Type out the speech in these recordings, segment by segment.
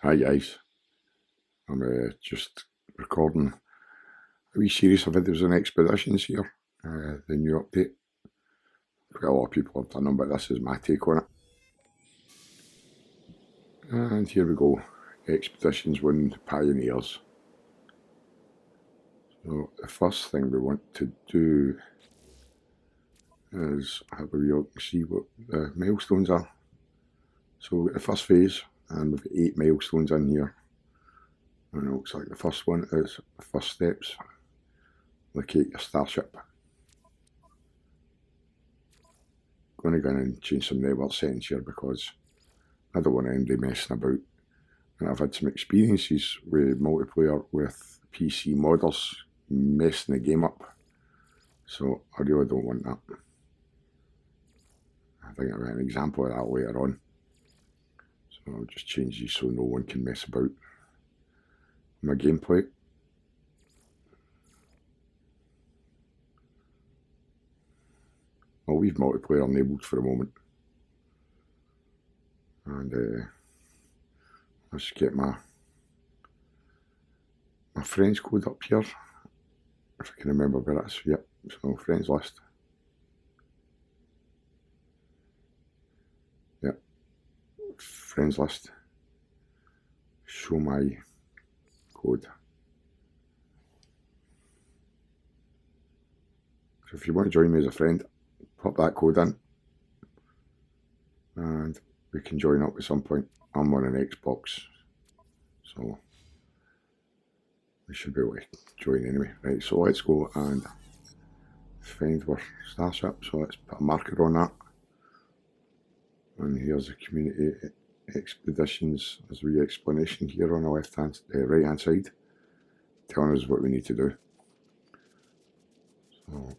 Hi guys, I'm just recording a wee series of videos on expeditions here, the new update. Quite a lot of people have done them, but this is my take on it. And here we go, Expeditions 1 Pioneers. So the first thing we want to do is have a wee look and see what the milestones are. So we've got the first phase, and we've got 8 milestones in here. And it looks like the first one is the first steps. Locate your starship. Going to go in and change some network settings here because I don't want anybody messing about. And I've had some experiences with multiplayer with PC modders messing the game up. So I really don't want that. I think I'll have an example of that later on. So I'll just change these so no one can mess about my gameplay. I'll leave multiplayer enabled for a moment. And let's get my friends code up here. If I can remember where it is. Yep, so friends list. Yep, friends list. Show my code. So if you want to join me as a friend, pop that code in and we can join up at some point. I'm on an Xbox, so we should be able to join anyway. Right, so let's go and find our starship. So let's put a marker on that. And here's the community expeditions. There's a wee explanation here on the right hand side, telling us what we need to do. So,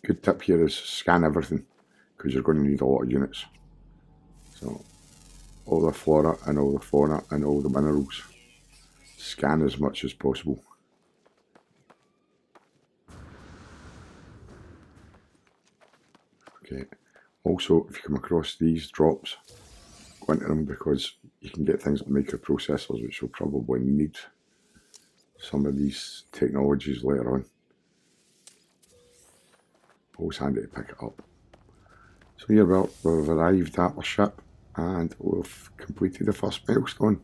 good tip here is scan everything, because you're going to need a lot of units. So all the flora and all the fauna and all the minerals, scan as much as possible. Okay. Also, if you come across these drops, go into them because you can get things like microprocessors, which will probably need some of these technologies later on. Always handy to pick it up. So here we've arrived at our ship and we've completed the first milestone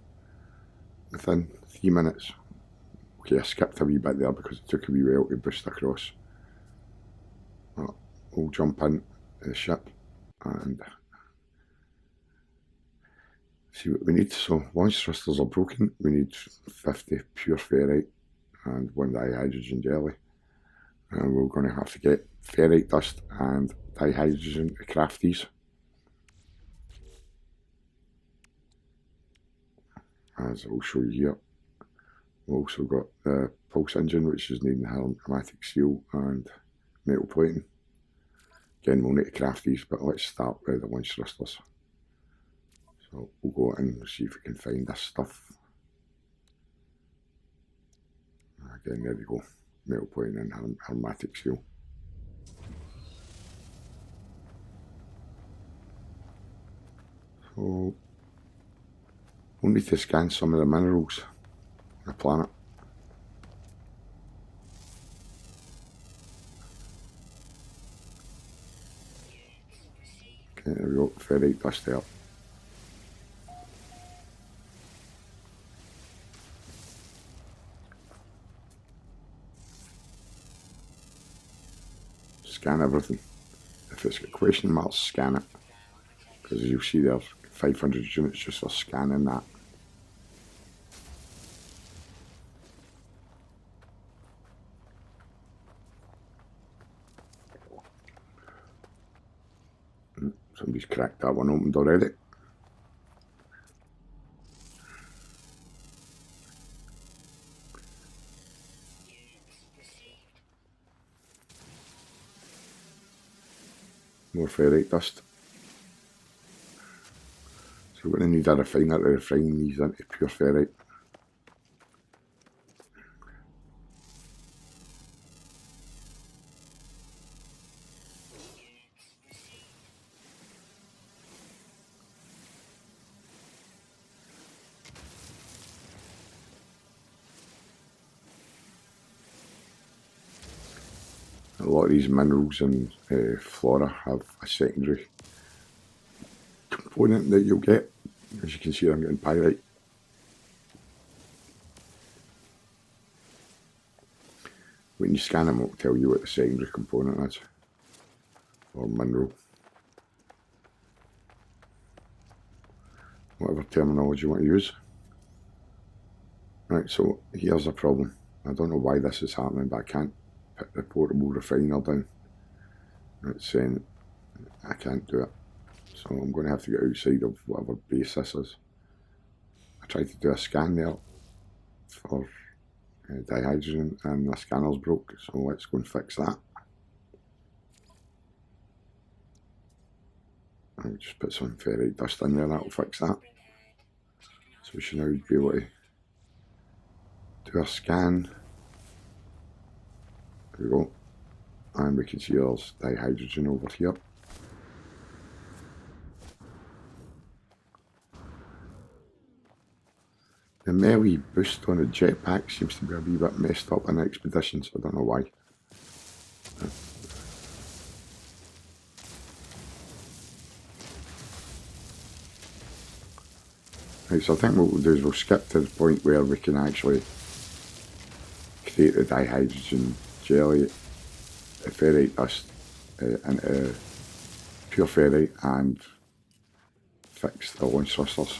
within 3 minutes. Okay, I skipped a wee bit there because it took a wee while to boost across. But we'll jump in the ship and see what we need. So launch thrusters are broken. We need 50 pure ferrite and 1 dihydrogen jelly. And we're going to have to get ferrite dust and dihydrogen to craft these. As I'll show you here. We've also got the pulse engine, which is needing hermetic seal and metal plating. Again, we'll need to craft these, but let's start with the launch thrusters. So we'll go in and see if we can find this stuff. Again, there we go. Metal plating and hermetic seal. So we'll need to scan some of the minerals on the planet. Okay, there we go, ferrite dust there. Scan everything. If it's got question marks, scan it. Because as you'll see there, 500 units just for scanning that. Somebody's cracked that one open already. More ferrite dust. So we're going to need a refiner to refine these into pure ferrite. lot of these minerals and flora have a secondary component that you'll get. As you can see, I'm getting pyrite. When you scan them, it'll tell you what the secondary component is, or mineral. Whatever terminology you want to use. Right, so here's a problem. I don't know why this is happening, but I can't put the portable refiner down. It's saying I can't do it. So I'm going to have to get outside of whatever base this is. I tried to do a scan there for dihydrogen and the scanner's broke, so let's go and fix that. I'll just put some ferrite dust in there, that'll fix that. So we should now be able to do a scan. There we go. And we can see there's dihydrogen over here. The melee boost on the jetpack seems to be a wee bit messed up in expeditions, I don't know why. Right, so I think what we'll do is we'll skip to the point where we can actually create the dihydrogen jelly, the ferrite dust into pure ferrite and fix the launch thrusters.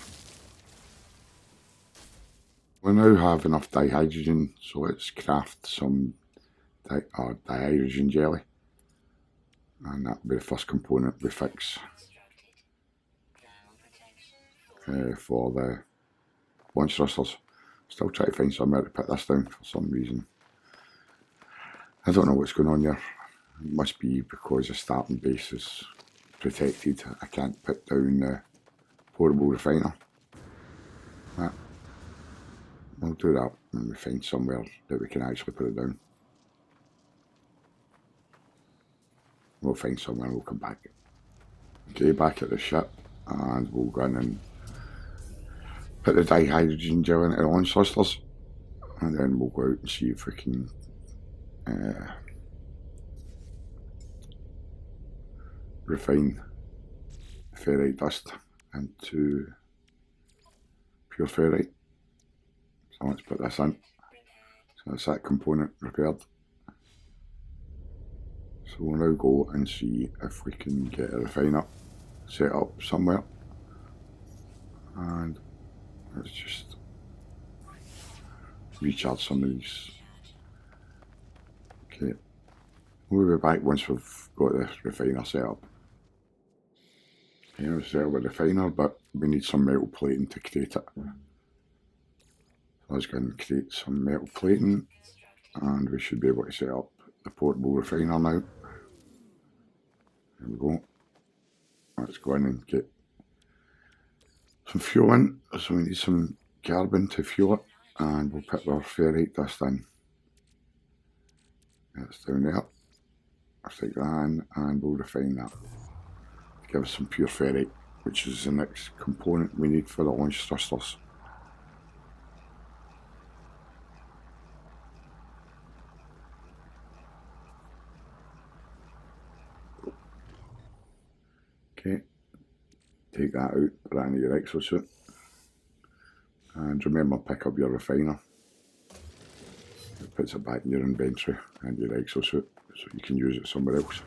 We now have enough dihydrogen, so let's craft some dihydrogen jelly, and that'll be the first component we fix for the launch thrusters. Still trying to find somewhere to put this down for some reason. I don't know what's going on there. It must be because the starting base is protected. I can't put down the portable refiner. We'll do that when we find somewhere that we can actually put it down. We'll find somewhere and we'll come back. Okay, back at the ship, and we'll go in and put the dihydrogen gel into the launch thrusters, and then we'll go out and see if we can refine the ferrite dust into pure ferrite. So let's put this in. So that's that component repaired. So we'll now go and see if we can get a refiner set up somewhere. And let's just recharge some of these. Okay, we'll be back once we've got the refiner set up. Okay, we've set up a refiner, but we need some metal plating to create it. Let's go and create some metal plating, and we should be able to set up the portable refiner now. There we go. Let's go in and get some fuel in. So we need some carbon to fuel it, and we'll put our ferrite dust in. That's down there. I'll stick that in, and we'll refine that to give us some pure ferrite, which is the next component we need for the launch thrusters. Okay, take that out, put that into your exosuit, and remember, pick up your refiner. It puts it back in your inventory and your exosuit, so you can use it somewhere else.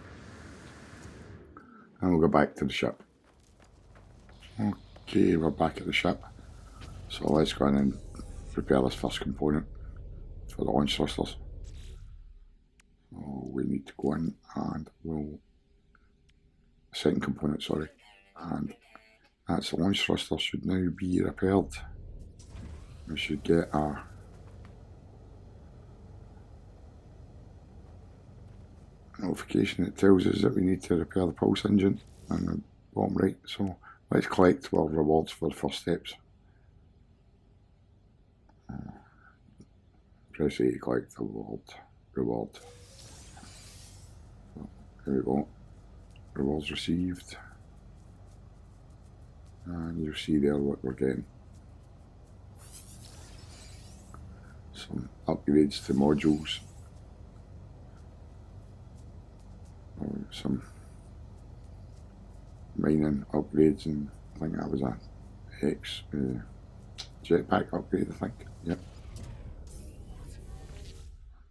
And we'll go back to the ship. Okay, we're back at the ship, so let's go in and prepare this first component for the launch thrusters. So we need to go in and we'll second component, sorry, and that's the launch thruster should now be repaired. We should get a notification that tells us that we need to repair the pulse engine on the bottom right. So let's collect our rewards for the first steps. Press A to collect the reward. So here we go. Rewards received, and you'll see there what we're getting. Some upgrades to modules, some mining upgrades, and I think that was a X jetpack upgrade, I think. Yep.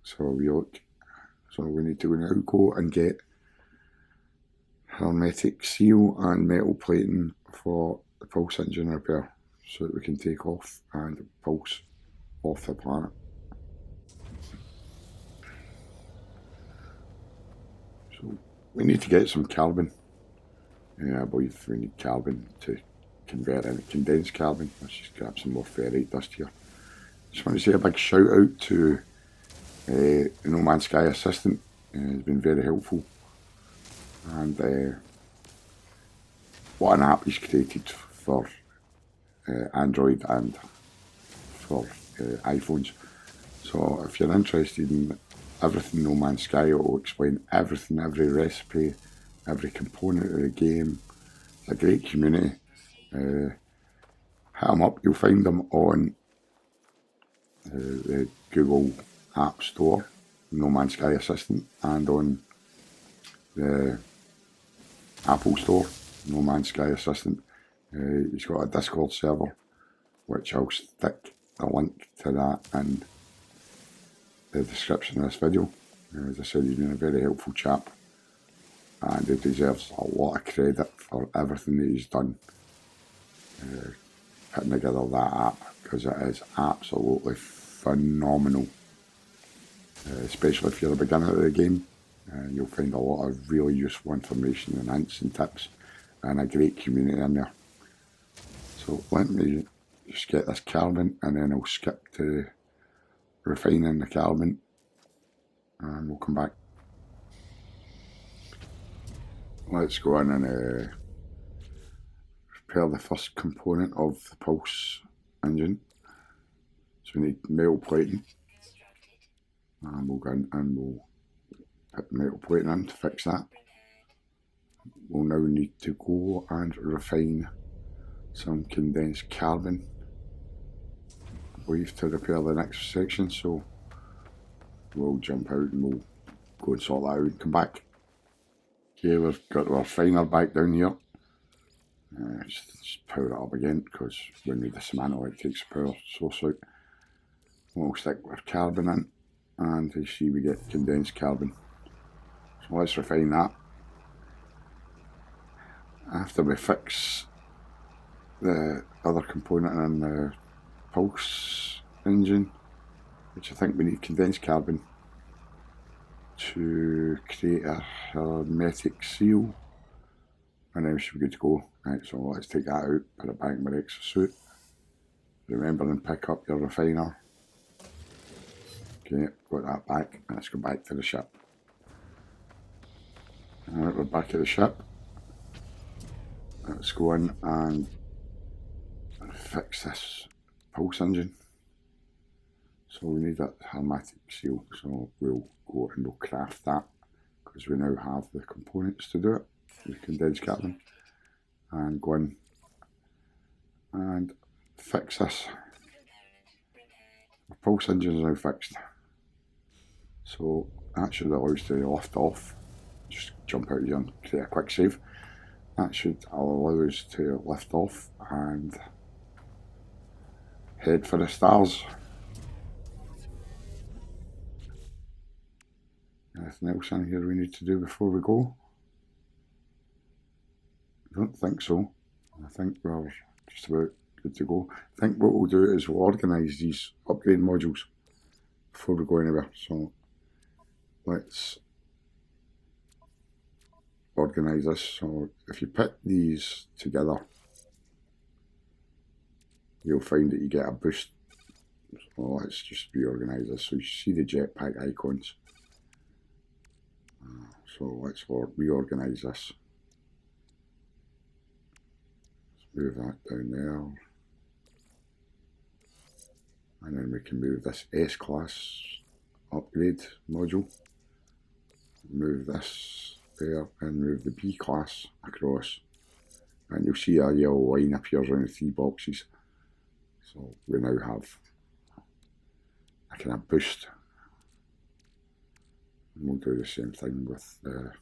So we look. So we need to now go and get hermetic seal and metal plating for the pulse engine repair, so that we can take off and pulse off the planet. So we need to get some carbon. I believe we need carbon to convert into condensed carbon. Let's just grab some more ferrite dust here. Just want to say a big shout out to the No Man's Sky assistant. It's been very helpful, and what an app he's created for Android and for iPhones. So if you're interested in everything No Man's Sky, it will explain everything, every recipe, every component of the game. It's a great community. Hit them up. You'll find them on the Google App Store, No Man's Sky Assistant, and on the Apple Store, No Man's Sky Assistant. He's got a Discord server, which I'll stick a link to that in the description of this video. As I said, he's been a very helpful chap, and he deserves a lot of credit for everything that he's done putting together that app, because it is absolutely phenomenal. Especially if you're a beginner of the game, you'll find a lot of really useful information and hints and tips, and a great community in there. So let me just get this carbon, and then I'll skip to refining the carbon, and we'll come back. Let's go in and repair the first component of the pulse engine. So we need metal plating, and we'll go in and we'll put metal plating in to fix that. We'll now need to go and refine some condensed carbon, I believe, to repair the next section. So we'll jump out and we'll go and sort that out and come back. Okay, we've got our refiner back down here. Just power it up again, because when we dismantle it takes the power source out. We'll stick our carbon in, and you see we get condensed carbon. So let's refine that. After we fix the other component in the pulse engine, which I think we need condensed carbon to create a hermetic seal, and then we should be good to go. Right, so let's take that out, put it back in my exosuit. Remember and pick up your refiner. Okay, got that back, and let's go back to the ship. Alright, we're back at the ship. Let's go in and fix this pulse engine. So we need that hermetic seal, so we'll go and we'll craft that, because we now have the components to do it, the condensed carbon, and go in and fix this. The pulse engine is now fixed, so that should allow us to lift off. Just jump out here and create a quick save. That should allow us to lift off and head for the stars. Anything else in here we need to do before we go? I don't think so. I think we're just about good to go. I think what we'll do is we'll organise these upgrade modules before we go anywhere. So let's organise this. So if you put these together, you'll find that you get a boost. So let's just reorganise this. So you see the jetpack icons. So let's reorganise this. Let's move that down there. And then we can move this S-class upgrade module. Move this there and move the B-class across. And you'll see a yellow line appears around the 3 boxes. So we now have a kind of boost. And we'll do the same thing with the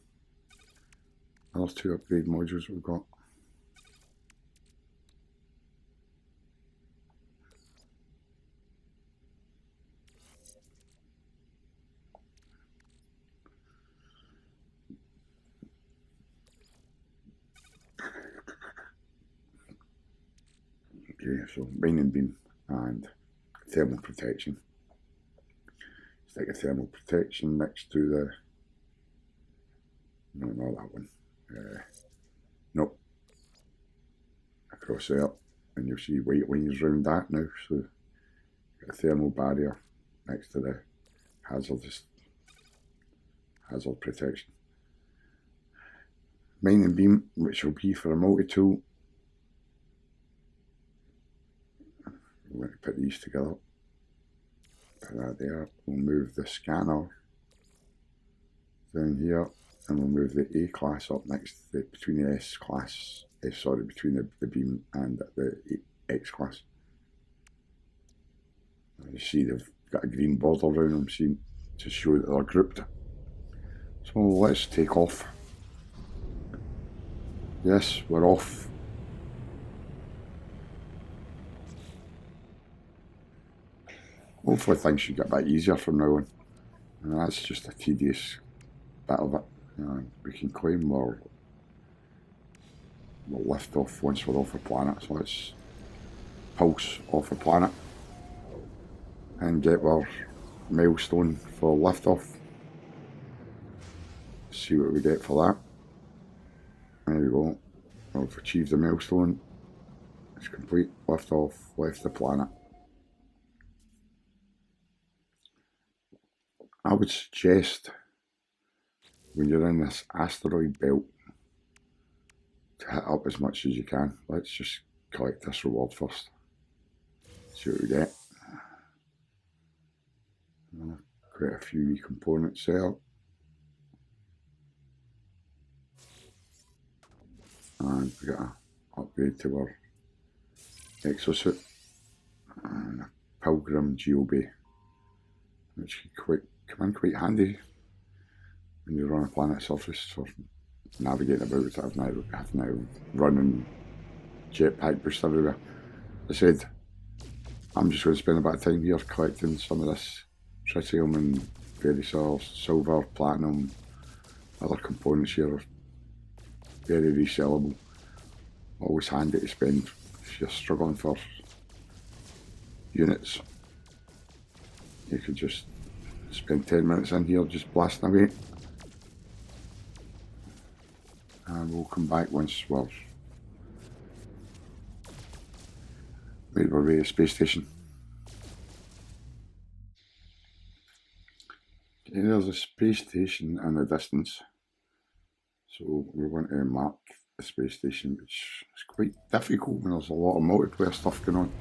other 2 upgrade modules we've got. Okay, so mining beam and thermal protection. Stick a thermal protection next to the, no, not that one. Nope. Across there, and you'll see white lines around that now. So got a thermal barrier next to the hazard protection. Mining beam, which will be for a multi-tool. We're going to put these together. Put that there. We'll move the scanner down here, and we'll move the A class up next to between the S class. Between the beam and the X class. And you see they've got a green border around them, to show that they're grouped. So let's take off. Yes, we're off. Hopefully things should get a bit easier from now on. And that's just a tedious bit of it. We can claim we'll lift off once we're off the planet. So let's pulse off the planet and get our milestone for liftoff. See what we get for that. There we go. We've achieved the milestone. It's complete. Liftoff. Left the planet. I would suggest when you're in this asteroid belt to hit up as much as you can. Let's just collect this reward first. See what we get. Quite a few components there. And we got an upgrade to our exosuit and a Pilgrim Geobe, which can come in quite handy when you're on a planet surface for navigating about with it. I've now running jetpack boost everywhere. I said I'm just going to spend a bit of time here collecting some of this tritium and various silver, platinum, other components here are very resellable. Always handy to spend if you're struggling for units. You could just spend 10 minutes in here just blasting away. And we'll come back once we're made our way to the space station. Okay, there's a space station in the distance. So we're going to mark the space station, which is quite difficult when there's a lot of multiplayer stuff going on.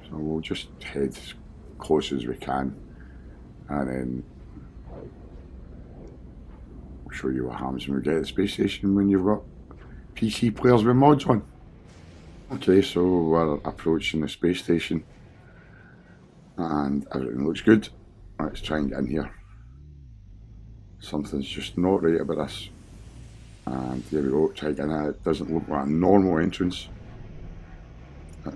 So we'll just head as close as we can, and then we'll show you what happens when we get to the space station when you've got PC players with mods on. Okay, so we're approaching the space station and everything looks good. Let's try and get in here. Something's just not right about this. And here we go, try to get in. It doesn't look like a normal entrance.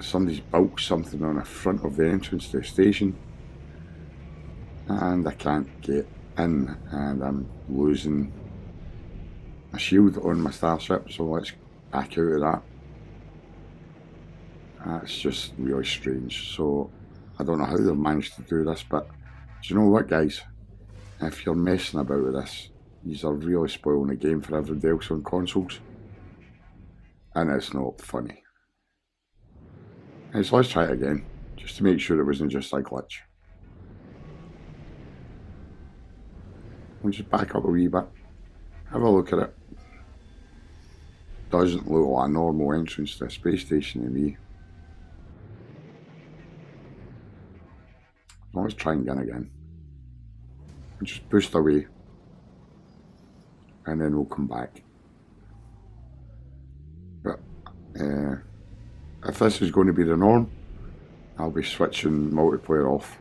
Somebody's built something on the front of the entrance to the station, and I can't get in, and I'm losing my shield on my starship, so let's back out of that. That's just really strange. So I don't know how they've managed to do this, but do you know what, guys? If you're messing about with this, you are really spoiling the game for everybody else on consoles, and it's not funny. So let's try it again, just to make sure it wasn't just a glitch. We'll just back up a wee bit, have a look at it. Doesn't look like a normal entrance to a space station to me. Let's try and get in again. We'll just boost away, and then we'll come back. But if this is going to be the norm, I'll be switching multiplayer off,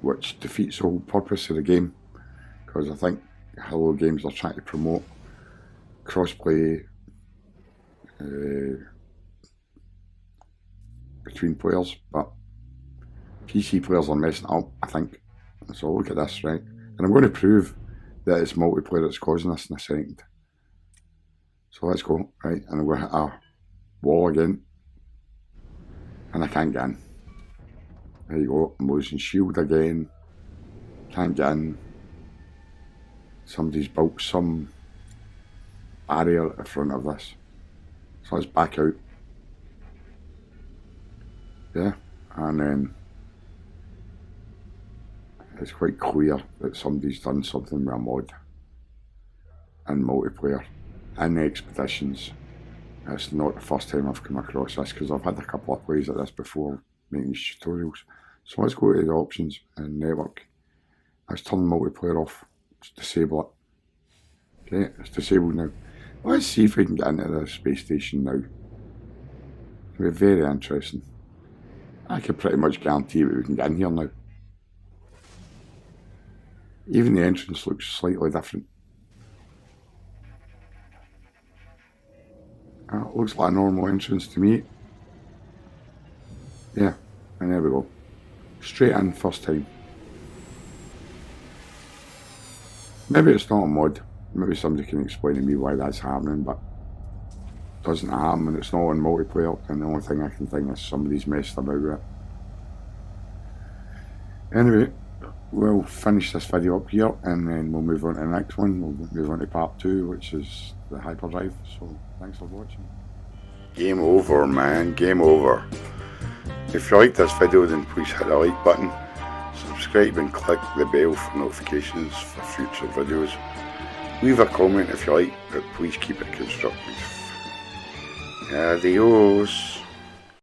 which defeats the whole purpose of the game, because I think Hello Games are trying to promote cross-play between players, but PC players are messing up, I think. So look at this, right? And I'm going to prove that it's multiplayer that's causing this in a second. So let's go, right? And I'm going to hit a wall again. And I can't get in. There you go, I'm losing shield again. Can't get in. Somebody's built some barrier in front of this. So let's back out. Yeah, and then it's quite clear that somebody's done something with a mod in multiplayer in expeditions. It's not the first time I've come across this, because I've had a couple of plays at this before making these tutorials. So let's go to the options and network. Let's turn multiplayer off. Let's disable it. Okay, it's disabled now. Let's see if we can get into the space station now. It'll be very interesting. I can pretty much guarantee that we can get in here now. Even the entrance looks slightly different. It looks like a normal entrance to me. Yeah, and there we go. Straight in first time. Maybe it's not a mod. Maybe somebody can explain to me why that's happening, but it doesn't happen when it's not on multiplayer, and the only thing I can think is somebody's messed about with it. Anyway, we'll finish this video up here, and then we'll move on to the next one. We'll move on to part 2, which is the hyperdrive. So thanks for watching. Game over, man. Game over. If you like this video, then please hit the like button, subscribe and click the bell for notifications for future videos. Leave a comment if you like, but please keep it constructive. Adios.